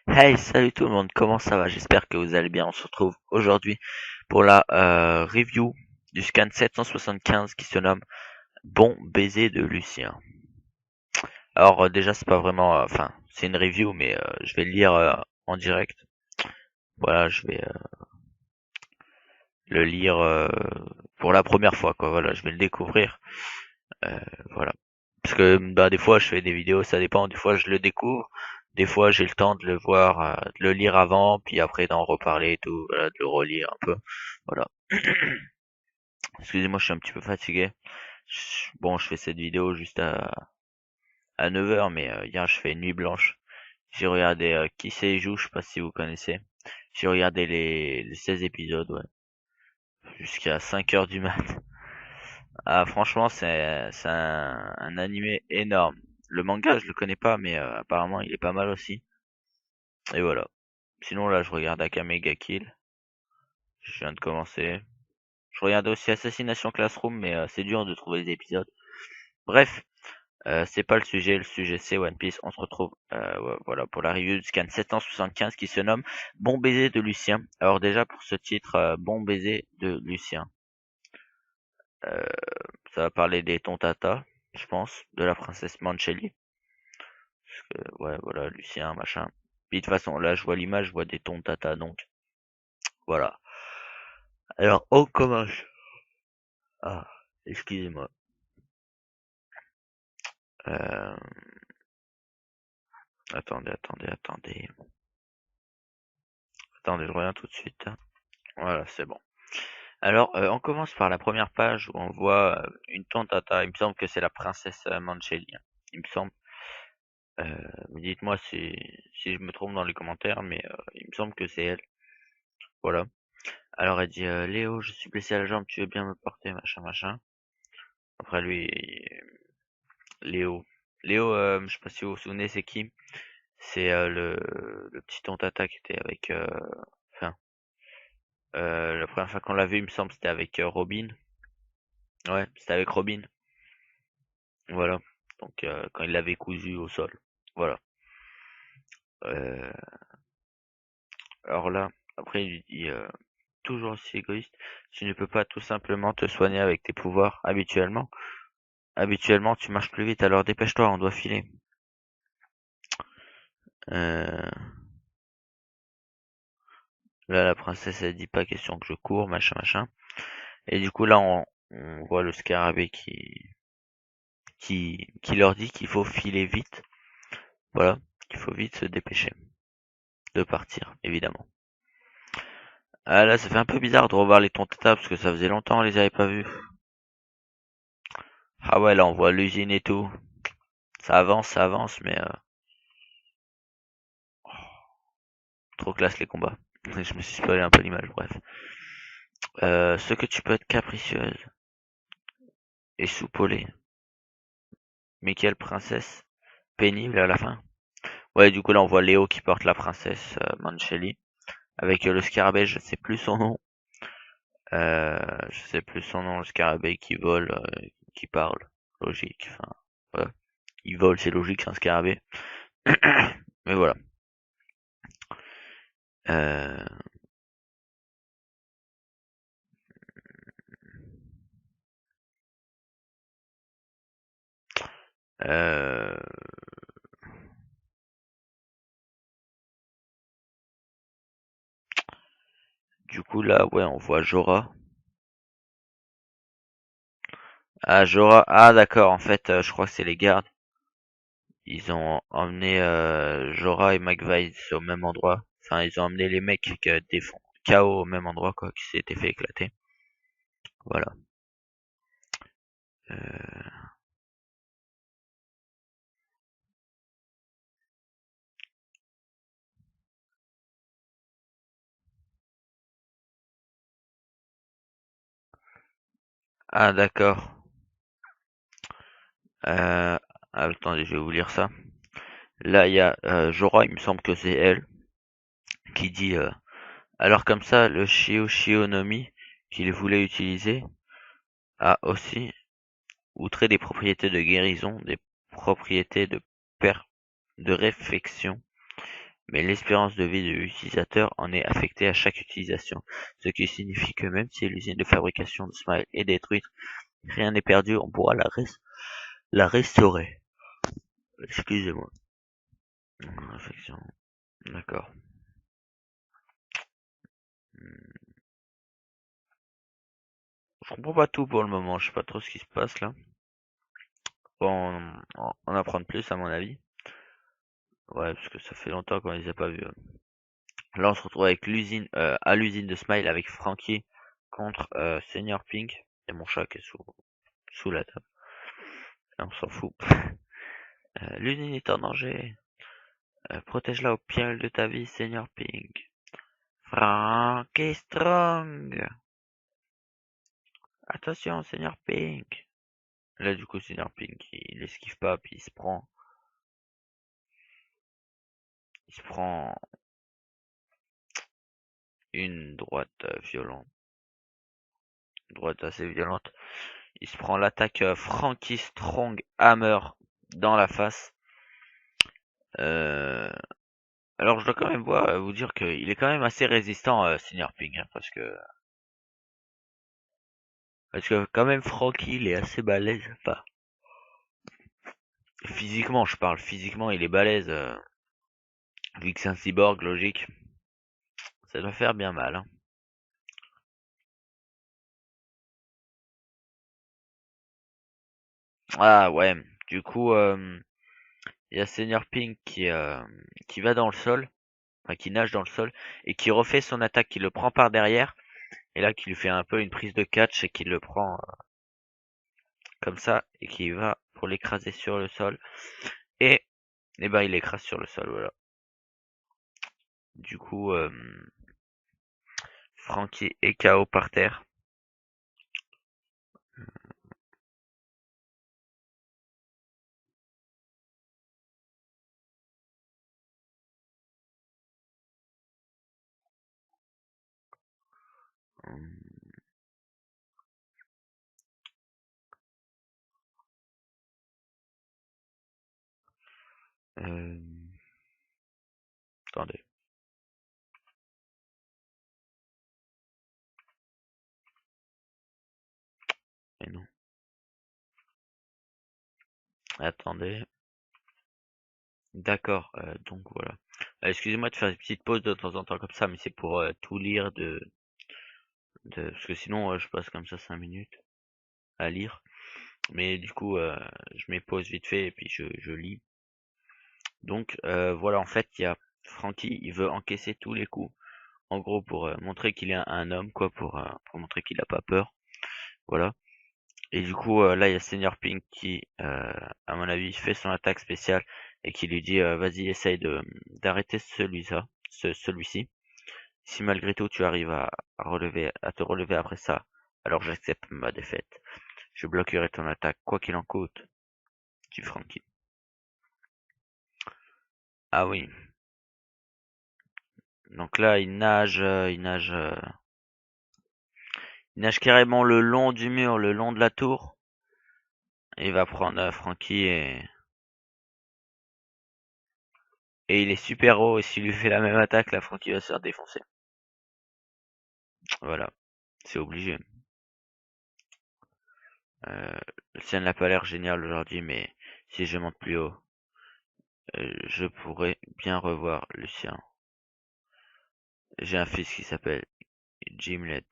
Hey, salut tout le monde, comment ça va? J'espère que vous allez bien. On se retrouve aujourd'hui pour la review du scan 775 qui se nomme Bon baiser de Lucien. Alors déjà c'est pas vraiment, enfin c'est une review mais je vais le lire en direct. Voilà, je vais le lire pour la première fois quoi. Voilà, je vais le découvrir. Euh, voilà. Parce que bah, des fois je fais des vidéos, ça dépend. Des fois je le découvre, des fois j'ai le temps de le voir, de le lire avant, puis après d'en reparler et tout, voilà, de le relire un peu. Voilà. Excusez-moi, je suis un petit peu fatigué. Bon, je fais cette vidéo juste à 9 heures, mais hier je fais une nuit blanche. J'ai regardé Qui sait joue, je sais pas si vous connaissez. J'ai regardé les 16 épisodes, ouais, jusqu'à 5 heures du mat. Ah, franchement, c'est un animé énorme. Le manga, je le connais pas, mais apparemment, il est pas mal aussi. Et voilà. Sinon, là, je regarde Akame ga Kill. Je viens de commencer. Je regardais aussi Assassination Classroom, mais c'est dur de trouver les épisodes. Bref, c'est pas le sujet c'est One Piece. On se retrouve ouais, voilà pour la review du scan 775 qui se nomme Bon baiser de Lucien. Alors déjà pour ce titre, Bon baiser de Lucien, euh, ça va parler des Tontata, je pense, de la princesse Mancheli. Ouais, voilà, Lucien, machin. Puis de toute façon, là, je vois l'image, je vois des Tontata, donc voilà. Alors, on commence. Ah, excusez-moi. Euh, attendez. Attendez, je reviens tout de suite. Voilà, c'est bon. Alors, on commence par la première page où on voit une Tontata. Il me semble que c'est la princesse Mancheli, hein. Il me semble. Dites-moi si je me trompe dans les commentaires, mais il me semble que c'est elle. Voilà. Alors elle dit Léo, je suis blessé à la jambe, tu veux bien me porter, machin, machin. Après lui, Léo. Léo, je sais pas si vous vous souvenez, c'est qui? C'est le petit Tontata qui était avec. Enfin, la première fois qu'on l'a vu, il me semble, c'était avec Robin. Ouais, c'était avec Robin. Voilà. Donc quand il l'avait cousu au sol. Voilà. Euh, alors là, après il lui dit toujours aussi égoïste, tu ne peux pas tout simplement te soigner avec tes pouvoirs habituellement. Habituellement tu marches plus vite, alors dépêche-toi, on doit filer. Euh, là la princesse elle dit pas question que je cours, machin machin. Et du coup là on voit le scarabée qui leur dit qu'il faut filer vite. Voilà, qu'il faut vite se dépêcher de partir, évidemment. Ah là, ça fait un peu bizarre de revoir les Tontata parce que ça faisait longtemps on les avait pas vus. Ah ouais, là on voit l'usine et tout. Ça avance, mais trop classe les combats. Je me suis spoilé un peu l'image, bref. Ce que tu peux être capricieuse et soupolée, mais quelle princesse pénible à la fin. Ouais, du coup là on voit Léo qui porte la princesse Mancheli avec le scarabée, je sais plus son nom. Je sais plus son nom, le scarabée qui vole, qui parle, logique. Enfin, voilà. Il vole, c'est logique, c'est un scarabée. Mais voilà. Euh, euh, du coup là, ouais, on voit Jorah. Ah, Jorah. Ah, d'accord. En fait, je crois que c'est les gardes. Ils ont emmené Jorah et McVice au même endroit. Enfin, ils ont emmené les mecs qui défont KO au même endroit, quoi, qui s'étaient fait éclater. Voilà. Euh, Ah, d'accord. Euh... Attendez, je vais vous lire ça. Là, il y a Jorah, il me semble que c'est elle, qui dit alors comme ça, le Shio-Shio-no-Mi qu'il voulait utiliser a aussi, outré des propriétés de guérison, des propriétés de réfection mais l'espérance de vie de l'utilisateur en est affectée à chaque utilisation, ce qui signifie que même si l'usine de fabrication de Smile est détruite, rien n'est perdu, on pourra la restaurer. Excusez-moi. Infection. D'accord. Je comprends pas tout pour le moment, je sais pas trop ce qui se passe là. Bon, en apprendre plus à mon avis. Ouais, parce que ça fait longtemps qu'on les a pas vus. Là, on se retrouve avec à l'usine de Smile avec Frankie contre Senior Pink et mon chat qui est sous la table. Et on s'en fout. L'usine est en danger. Protège-la au pire de ta vie, Senior Pink. Frankie Strong. Attention, Senior Pink. Là, du coup, Senior Pink, il esquive pas, puis il se prend une droite droite assez violente. Il se prend l'attaque Frankie Strong Hammer dans la face. Euh, alors je dois quand même vous dire qu'il est quand même assez résistant, Senior Pink, hein, parce que quand même Frankie il est assez balèze. Enfin, physiquement je parle, physiquement il est balèze, vu que c'est un cyborg logique. Ça doit faire bien mal, hein. Ah ouais, du coup il y a Senior Pink qui va dans le sol, enfin qui nage dans le sol et qui refait son attaque, qui le prend par derrière et là qui lui fait un peu une prise de catch et qui le prend comme ça et qui va pour l'écraser sur le sol et ben il l'écrase sur le sol, voilà. Du coup Frankie est KO par terre. Euh, attendez, mais non, attendez. D'accord, donc voilà. Excusez-moi de faire une petite pause de temps en temps comme ça, mais c'est pour tout lire parce que sinon je passe comme ça 5 minutes à lire. Mais du coup, je mets pause vite fait et puis je lis. Donc voilà, en fait, il y a Frankie, il veut encaisser tous les coups. En gros, pour montrer qu'il est un homme, quoi, pour montrer qu'il a pas peur. Voilà. Et du coup, là, il y a Senior Pink qui, à mon avis, fait son attaque spéciale et qui lui dit vas-y, essaye d'arrêter celui-ci. Si malgré tout tu arrives à te relever après ça, alors j'accepte ma défaite. Je bloquerai ton attaque, quoi qu'il en coûte, dit Frankie. Ah oui. Donc là, il nage carrément le long du mur, le long de la tour. Et il va prendre Frankie et il est super haut. Et s'il lui fait la même attaque, là, Frankie va se faire défoncer. Voilà, c'est obligé. Le sien n'a pas l'air génial aujourd'hui, mais si je monte plus haut, je pourrais bien revoir le sien. J'ai un fils qui s'appelle Gimlet.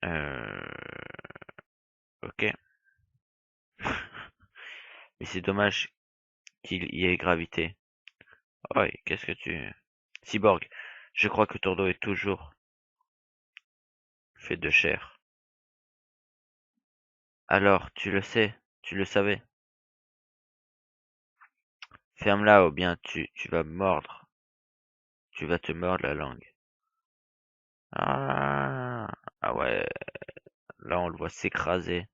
Euh, ok. Mais c'est dommage qu'il y ait gravité. Ouais, qu'est-ce que tu... Cyborg, je crois que ton dos est toujours fait de chair. Alors, tu le sais, tu le savais. Ferme-la ou bien tu vas mordre. Tu vas te mordre la langue. Ah, ah ouais, là on le voit s'écraser.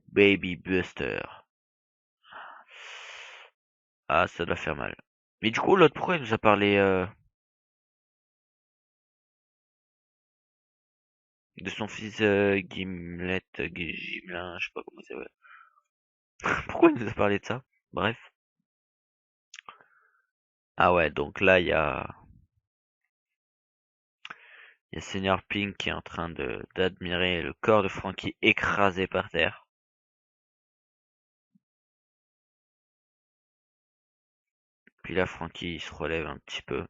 Baby Buster. Ah, ça doit faire mal. Mais du coup, l'autre, pourquoi il nous a parlé de son fils Gimlet, Gimelin, je sais pas comment il s'appelle. Pourquoi il nous a parlé de ça? Bref. Ah ouais, donc là, il y a Senior Pink qui est en train d'admirer le corps de Frankie écrasé par terre. Puis là, Frankie, il se relève un petit peu.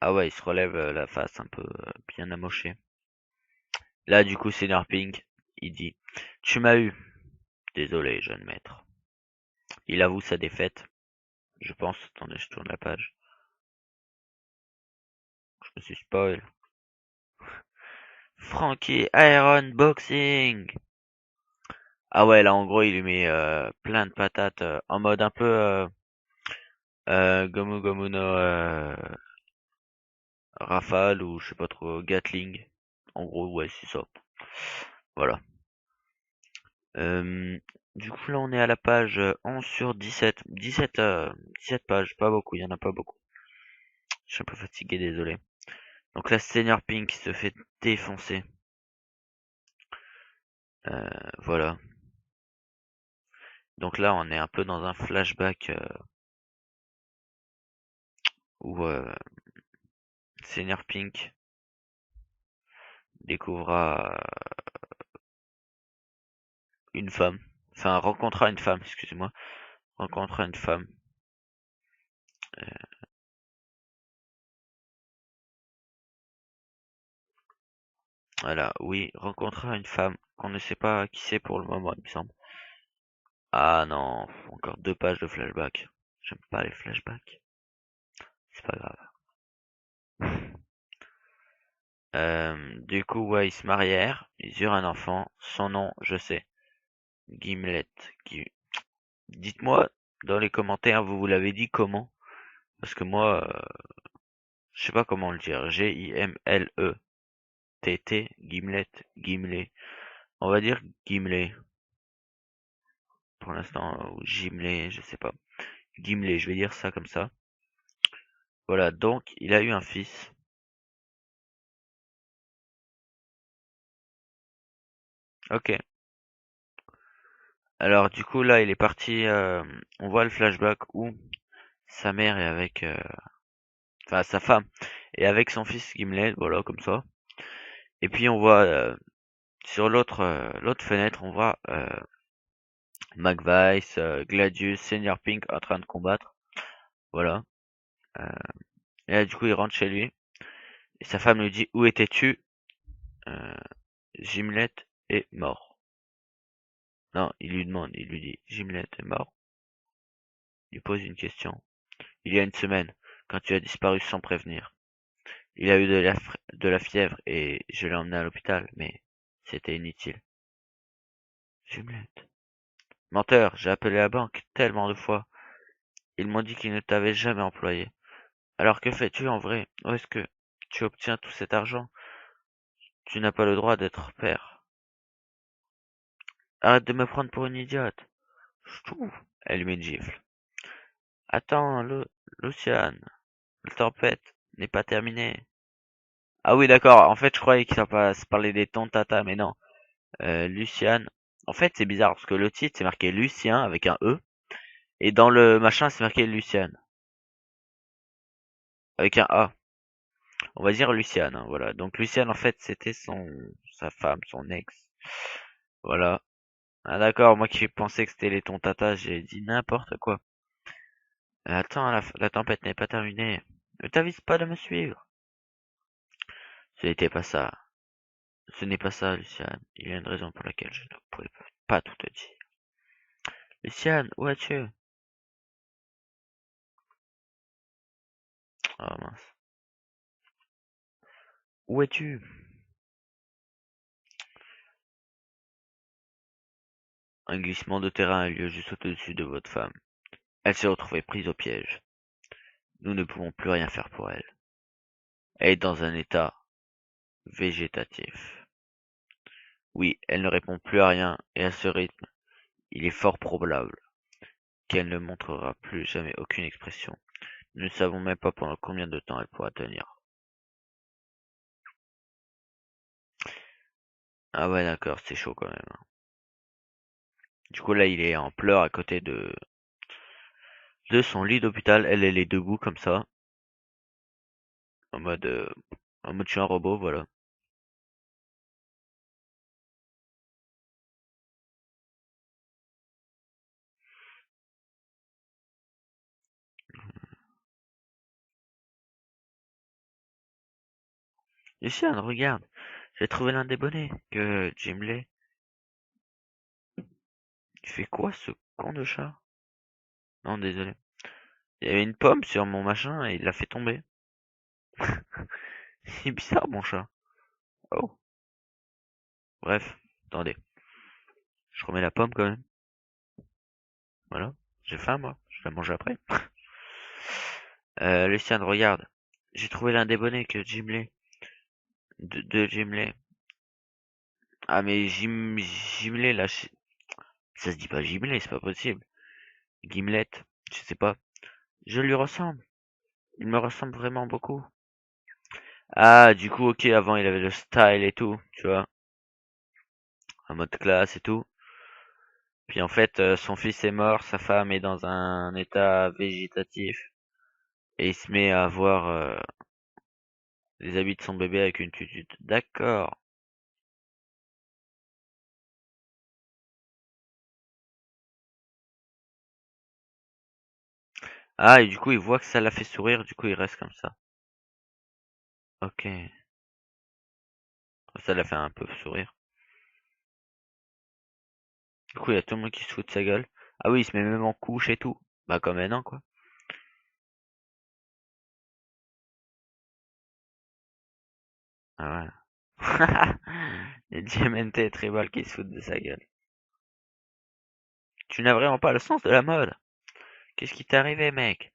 Ah ouais, il se relève la face un peu bien amochée. Là, du coup, Senior Pink, il dit, tu m'as eu. Désolé, jeune maître. Il avoue sa défaite, je pense. Attendez, je tourne la page. Je me suis spoil. Frankie Iron Boxing. Ah ouais, là, en gros, il lui met plein de patates en mode un peu Gomu Gomu no Rafale ou je sais pas trop, Gatling. En gros, ouais, c'est ça. Voilà. Euh, du coup, là, on est à la page 11 sur 17. 17 pages, pas beaucoup, il y en a pas beaucoup. Je suis un peu fatigué, désolé. Donc là, Senior Pink se fait défoncer. Voilà. Donc là, on est un peu dans un flashback où Senior Pink découvrira une femme. Enfin, rencontrera une femme, excusez-moi. Rencontrera une femme. Voilà, oui, rencontrera une femme qu'on ne sait pas qui c'est pour le moment, il me semble. Ah non, encore 2 pages de flashback. J'aime pas les flashbacks. C'est pas grave. Du coup, ouais, ils se marièrent, ils eurent un enfant. Son nom, je sais. Gimlet. Dites-moi dans les commentaires, vous l'avez dit comment? Parce que moi, je sais pas comment le dire. Gimlet, Gimlet, Gimlet. On va dire Gimlet pour l'instant, ou Gimlet, je sais pas. Gimlet, je vais dire ça comme ça. Voilà, donc il a eu un fils. Ok. Alors du coup là, il est parti. On voit le flashback où sa mère est avec, enfin sa femme est avec son fils Gimlet, voilà comme ça. Et puis on voit sur l'autre fenêtre, on voit McVice, Gladius, Senior Pink en train de combattre. Voilà. Euh, et là, du coup, il rentre chez lui. Et sa femme lui dit, où étais-tu? Euh, Gimlet est mort. Non, il lui demande, il lui dit, Gimlet est mort. Il lui pose une question. Il y a une semaine, quand tu as disparu sans prévenir. Il a eu de la fièvre et je l'ai emmené à l'hôpital, mais c'était inutile. Gimlet. Menteur, j'ai appelé la banque tellement de fois. Ils m'ont dit qu'ils ne t'avaient jamais employé. Alors que fais-tu en vrai? Où est-ce que tu obtiens tout cet argent? Tu n'as pas le droit d'être père. Arrête de me prendre pour une idiote. Ch'tou. Elle lui met une gifle. Attends, Luciane, la tempête n'est pas terminée. Ah oui, d'accord. En fait, je croyais qu'il se parlait des tontatas, mais non. Luciane. En fait, c'est bizarre parce que le titre c'est marqué Lucien avec un E et dans le machin c'est marqué Luciane avec un A. On va dire Luciane, hein, voilà. Donc Luciane en fait c'était sa femme, son ex. Voilà. Ah d'accord, moi qui pensais que c'était les tontatas, j'ai dit n'importe quoi. Attends, la tempête n'est pas terminée. Ne t'avise pas de me suivre. Ce n'était pas ça. Ce n'est pas ça, Luciane. Il y a une raison pour laquelle je ne pourrais pas tout te dire. Luciane, où es-tu? Oh mince. Où es-tu? Un glissement de terrain a eu lieu juste au-dessus de votre femme. Elle s'est retrouvée prise au piège. Nous ne pouvons plus rien faire pour elle. Elle est dans un état végétatif. Oui, elle ne répond plus à rien et à ce rythme, il est fort probable qu'elle ne montrera plus jamais aucune expression. Nous ne savons même pas pendant combien de temps elle pourra tenir. Ah ouais, d'accord, c'est chaud quand même, hein. Du coup là il est en pleurs à côté de son lit d'hôpital. Elle est debout comme ça, en mode je suis un robot, voilà. Luciane, regarde, j'ai trouvé l'un des bonnets que Jim Lee. Tu fais quoi ce con de chat? Non, désolé. Il y avait une pomme sur mon machin et il l'a fait tomber. C'est bizarre mon chat. Oh, bref, attendez. Je remets la pomme quand même. Voilà. J'ai faim moi, je vais la manger après. Luciane, regarde. J'ai trouvé l'un des bonnets que Jim Lee. De Jim Lee. Ah mais Jim Lee là, ça se dit pas Jim Lee, c'est pas possible. Gimlet, je sais pas. Je lui ressemble. Il me ressemble vraiment beaucoup. Ah, du coup, ok, avant il avait le style et tout, tu vois, en mode classe et tout. Puis en fait, son fils est mort, sa femme est dans un état végétatif, et il se met à voir les habits de son bébé avec une tutute. D'accord. Ah, et du coup, il voit que ça l'a fait sourire, du coup, il reste comme ça. Ok. Ça l'a fait un peu sourire. Du coup, il y a tout le monde qui se fout de sa gueule. Ah oui, il se met même en couche et tout. Bah, comme maintenant, quoi. Ah ouais. Les Diamante et Tribal qui se foutent de sa gueule. Tu n'as vraiment pas le sens de la mode. Qu'est-ce qui t'est arrivé, mec?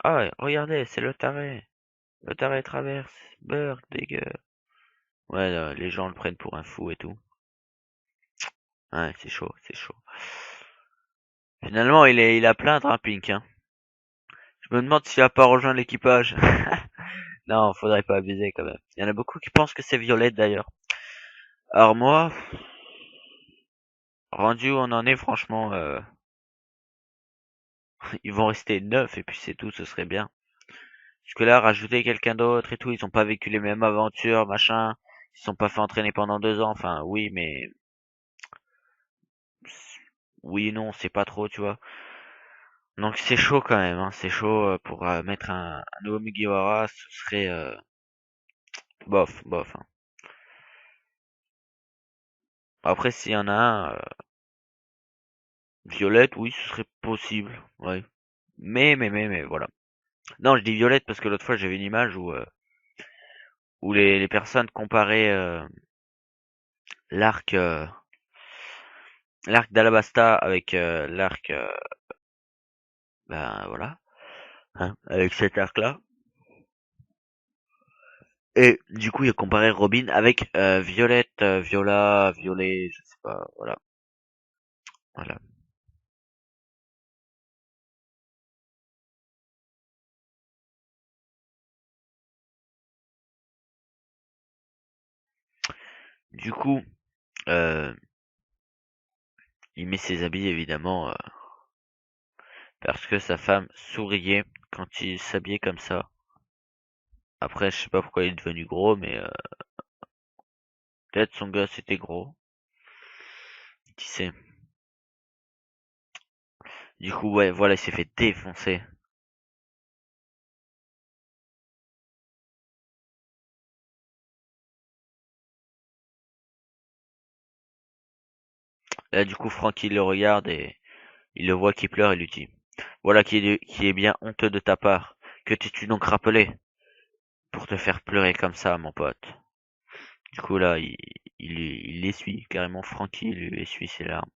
Ah, ouais, regardez, c'est le taré. Le taré traverse. Beurre, dégueu. Ouais, les gens le prennent pour un fou et tout. Ouais, c'est chaud, c'est chaud. Finalement, il a plaindre, hein, Pink, hein. Je me demande s'il a pas rejoint l'équipage. Non, faudrait pas abuser quand même. Il y en a beaucoup qui pensent que c'est Violette d'ailleurs. Alors moi, rendu où on en est, franchement, ils vont rester 9 et puis c'est tout, ce serait bien. Parce que là, rajouter quelqu'un d'autre et tout, ils ont pas vécu les mêmes aventures, machin. Ils se sont pas fait entraîner pendant 2 ans. Enfin, oui, mais oui et non, c'est pas trop, tu vois. Donc c'est chaud quand même, hein. C'est chaud pour mettre un nouveau Mugiwara, ce serait bof, bof, hein. Après, s'il y en a un, Violette, oui, ce serait possible, ouais. Mais, voilà. Non, je dis Violette parce que l'autre fois, j'avais une image où les personnes comparaient l'arc l'arc d'Alabasta avec l'arc, ben voilà, hein, avec cet arc-là. Et du coup, il a comparé Robin avec Violette, Viola, Violet, je sais pas, voilà, voilà. Du coup, euh, il met ses habits évidemment parce que sa femme souriait quand il s'habillait comme ça. Après, je sais pas pourquoi il est devenu gros, mais peut-être son gosse était gros, qui sait. Du coup, ouais, voilà, il s'est fait défoncer. Là, du coup, Francky le regarde et il le voit qui pleure et lui dit: Voilà qui est bien honteux de ta part. Que t'es-tu donc rappelé pour te faire pleurer comme ça, mon pote? Du coup, là, il essuie, carrément Francky lui essuie ses larmes.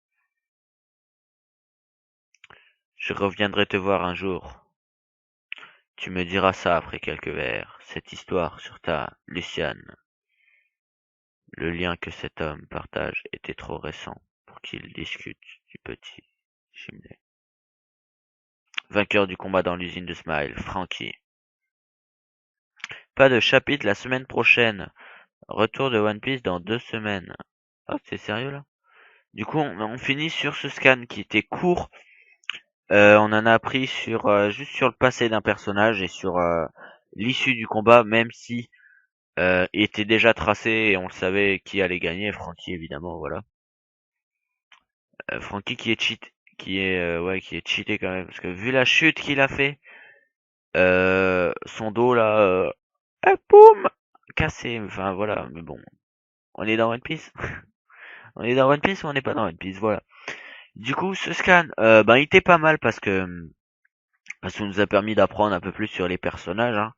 Je reviendrai te voir un jour. Tu me diras ça après quelques verres. Cette histoire sur ta Luciane. Le lien que cet homme partage était trop récent pour qu'il discute du petit Gimlet. Vainqueur du combat dans l'usine de Smile, Frankie. Pas de chapitre la semaine prochaine. Retour de One Piece dans 2 semaines. Oh, c'est sérieux là? Du coup, on finit sur ce scan qui était court. On en a appris sur juste sur le passé d'un personnage et sur l'issue du combat, même si il était déjà tracé et on le savait qui allait gagner. Franky évidemment, voilà. Franky qui est cheat, qui est cheaté quand même, parce que vu la chute qu'il a fait, son dos là, boum, cassé. Enfin voilà, mais bon, on est dans One Piece. On est dans One Piece ou on n'est pas dans One Piece, voilà. Du coup, ce scan, ben il était pas mal parce qu'on nous a permis d'apprendre un peu plus sur les personnages, hein.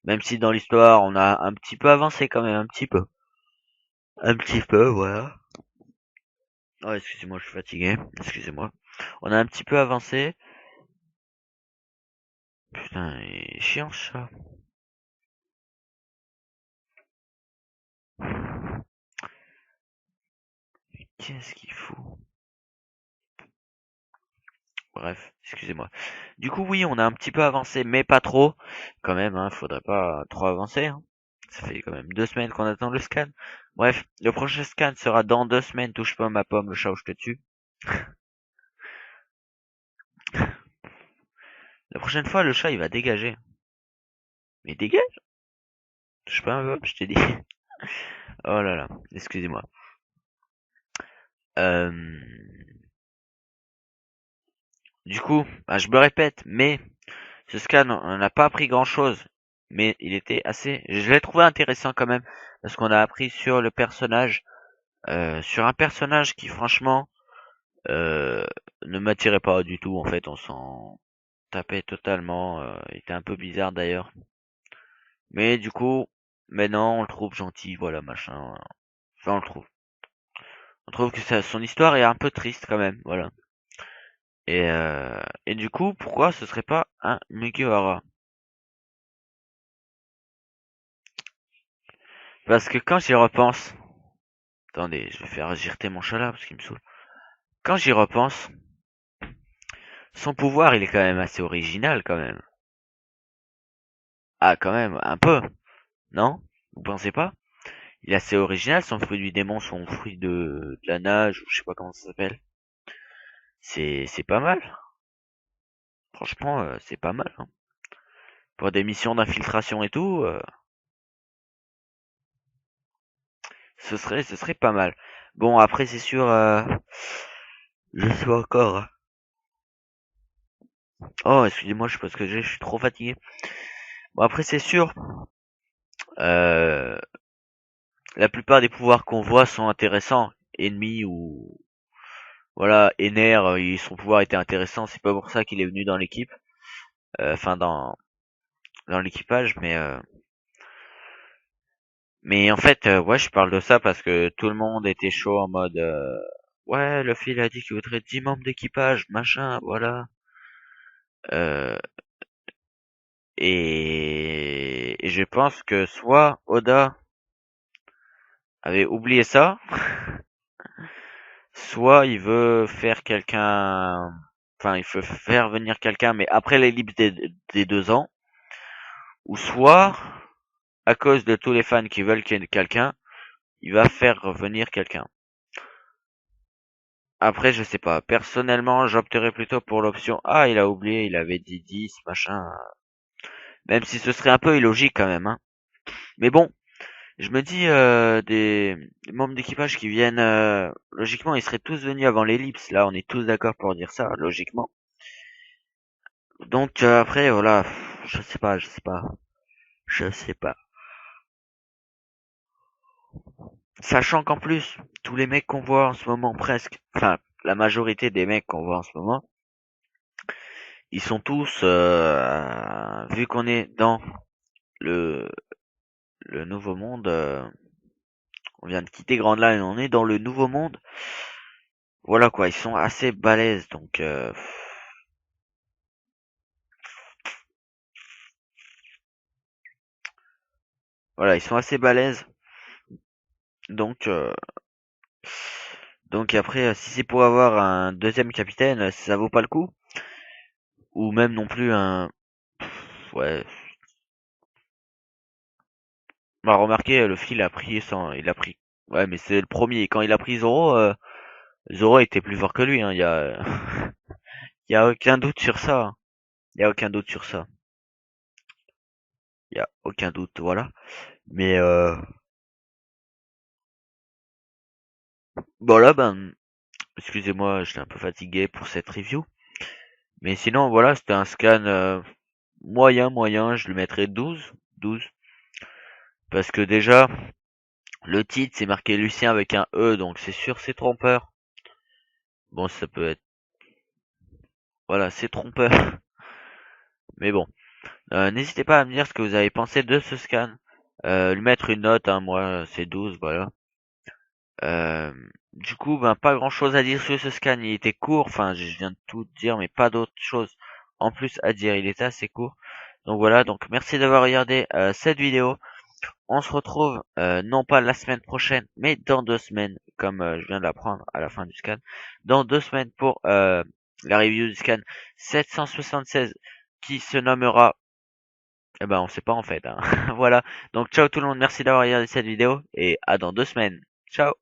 Même si dans l'histoire, on a un petit peu avancé quand même, un petit peu. Un petit peu, voilà. Oh, excusez-moi, je suis fatigué. Excusez-moi. On a un petit peu avancé. Putain, il est chiant ça. Qu'est-ce qu'il fout? Bref, excusez-moi. Du coup, oui, on a un petit peu avancé, mais pas trop. Quand même, hein, faudrait pas trop avancer, hein. Ça fait quand même 2 semaines qu'on attend le scan. Bref, le prochain scan sera dans 2 semaines. Touche pas à ma pomme, le chat où je te tue. La prochaine fois, le chat, il va dégager. Mais dégage! Touche pas à ma pomme, je t'ai dit. Oh là là, excusez-moi. Euh... Du coup, bah, je me répète, mais ce scan, on n'a pas appris grand-chose. Mais il était assez... Je l'ai trouvé intéressant quand même, parce qu'on a appris sur le personnage, sur un personnage qui, franchement, euh, ne m'attirait pas du tout. En fait, on s'en tapait totalement. Il était un peu bizarre d'ailleurs. Mais du coup, maintenant, on le trouve gentil, voilà, machin. Enfin, on le trouve. On trouve que son histoire est un peu triste quand même, voilà. Et du coup, pourquoi ce serait pas un Mugiwara? Parce que quand j'y repense... Attendez, je vais faire agiter mon chat là, parce qu'il me saoule. Quand j'y repense, son pouvoir, il est quand même assez original, quand même. Ah, quand même, un peu, non? Vous pensez pas? Il est assez original, son fruit du démon, son fruit de la nage, ou je sais pas comment ça s'appelle. C'est pas mal. Franchement, c'est pas mal, hein. Pour des missions d'infiltration et tout, ce serait pas mal. Bon, après, c'est sûr, je sais pas encore, hein. Oh, excusez-moi, je sais pas ce que j'ai, je suis trop fatigué. Bon, après, c'est sûr, euh, la plupart des pouvoirs qu'on voit sont intéressants. Ennemi ou, voilà, Ener, son pouvoir était intéressant, c'est pas pour ça qu'il est venu dans l'équipe, enfin, dans l'équipage, mais en fait, ouais, je parle de ça parce que tout le monde était chaud en mode, ouais, le fil a dit qu'il voudrait 10 membres d'équipage, machin, voilà. Euh, et je pense que soit Oda avait oublié ça, soit il veut faire quelqu'un, enfin, il veut faire venir quelqu'un, mais après l'ellipse des 2 ans, ou soit, à cause de tous les fans qui veulent qu'il y ait quelqu'un, il va faire revenir quelqu'un. Après, je sais pas. Personnellement, j'opterais plutôt pour l'option, ah, il a oublié, il avait dit 10, machin. Même si ce serait un peu illogique quand même, hein. Mais bon, je me dis, des membres d'équipage qui viennent, logiquement, ils seraient tous venus avant l'ellipse. Là, on est tous d'accord pour dire ça, logiquement. Donc, après, voilà, je sais pas, je sais pas, je sais pas. Sachant qu'en plus, tous les mecs qu'on voit en ce moment, presque, enfin, la majorité des mecs qu'on voit en ce moment, ils sont tous, vu qu'on est dans le, le nouveau monde, on vient de quitter Grand Line, on est dans le nouveau monde. Voilà quoi, ils sont assez balèzes, donc voilà, ils sont assez balèzes, donc après, si c'est pour avoir un deuxième capitaine, ça vaut pas le coup, ou même non plus un, ouais, bah remarquez, le fil a pris 100, il a pris, ouais, mais c'est le premier, quand il a pris Zoro, Zoro était plus fort que lui, hein. Y a aucun doute sur ça, hein. Y a aucun doute sur ça. Y a aucun doute, voilà. Mais voilà, ben, excusez-moi, j'étais un peu fatigué pour cette review. Mais sinon, voilà, c'était un scan moyen, je lui mettrais 12, parce que déjà, le titre c'est marqué Lucien avec un E, donc c'est sûr c'est trompeur. Bon, ça peut être, voilà, c'est trompeur. Mais bon, n'hésitez pas à me dire ce que vous avez pensé de ce scan. Lui mettre une note, hein, moi c'est 12, voilà. Du coup, ben pas grand chose à dire sur ce scan, il était court, enfin je viens de tout dire, mais pas d'autre chose en plus à dire, il était assez court. Donc voilà, donc merci d'avoir regardé cette vidéo. On se retrouve non pas la semaine prochaine, mais dans 2 semaines, comme je viens de l'apprendre à la fin du scan. Dans 2 semaines pour la review du scan 776 qui se nommera... Eh ben on sait pas en fait, hein. Voilà, donc ciao tout le monde, merci d'avoir regardé cette vidéo et à dans 2 semaines. Ciao.